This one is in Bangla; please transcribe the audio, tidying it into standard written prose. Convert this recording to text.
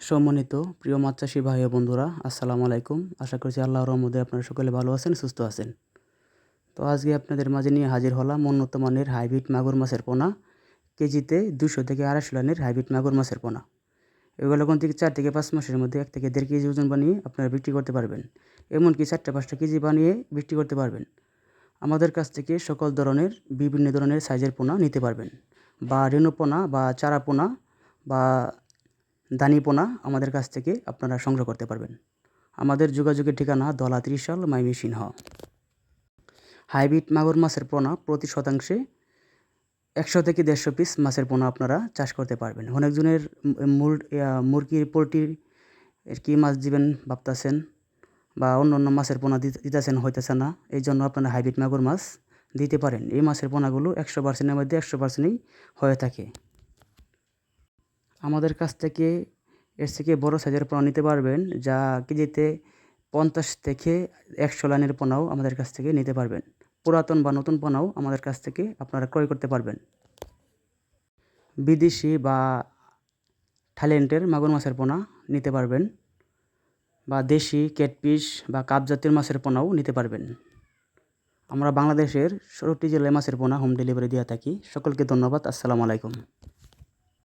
সম্মানিত প্রিয় মাছ চাষি ভাই ও বন্ধুরা, আসসালামু আলাইকুম। আশা করছি আল্লাহর রহমতে আপনারা সকলে ভালো আছেন, সুস্থ আছেন। তো আজকে আপনাদের মাঝে নিয়ে হাজির হলাম উন্নত মানের হাইব্রিড মাগুর মাছের পোনা। কেজিতে 200 থেকে 250 লাইনের হাইব্রিড মাগুর মাছের পোনা। এগুলো কোন থেকে 4 থেকে 5 মাসের মধ্যে 1 থেকে 1.5 কেজি ওজন বানিয়ে আপনারা বিক্রি করতে পারবেন। এমনকি 4-5 কেজি বানিয়ে বিক্রি করতে পারবেন। আমাদের কাছ থেকে সকল ধরনের বিভিন্ন ধরনের সাইজের পোনা নিতে পারবেন, বা রেণু পোনা বা চারা পোনা বা দানি পোনা আমাদের কাছ থেকে আপনারা সংগ্রহ করতে পারবেন। আমাদের যোগাযোগের ঠিকানা দলা ত্রিশাল, ময়মনসিংহ। হাইব্রিড মাগুর মাছের পোনা প্রতি শতাংশে 100 থেকে 150 পিস মাছের পোনা আপনারা চাষ করতে পারবেন। অনেকজনের মুরগির পোলট্রির কী মাছ দিবেন ভাবতেছেন, বা অন্য মাছের পোনা দিতেছেন হইতেছে না, এই জন্য আপনারা হাইব্রিড মাগুর মাছ দিতে পারেন। এই মাছের পোনাগুলো 100%-এর মধ্যে 100%ই হয়ে থাকে। আমাদের কাছ থেকে এর থেকে বড় সাইজের পোনা নিতে পারবেন, যা কেজিতে 50 থেকে 100 লাইনের পোনাও আমাদের কাছ থেকে নিতে পারবেন। পুরাতন বা নতুন পোনাও আমাদের কাছ থেকে আপনারা ক্রয় করতে পারবেন। বিদেশি বা থাইল্যান্ডের মাগুর মাছের পোনা নিতে পারবেন, বা দেশি ক্যাটফিশ বা কাপ জাতীয় মাছের পোনাও নিতে পারবেন। আমরা বাংলাদেশের 16টি জেলায় মাছের পোনা হোম ডেলিভারি দিয়ে থাকি। সকলকে ধন্যবাদ। আসসালামু আলাইকুম।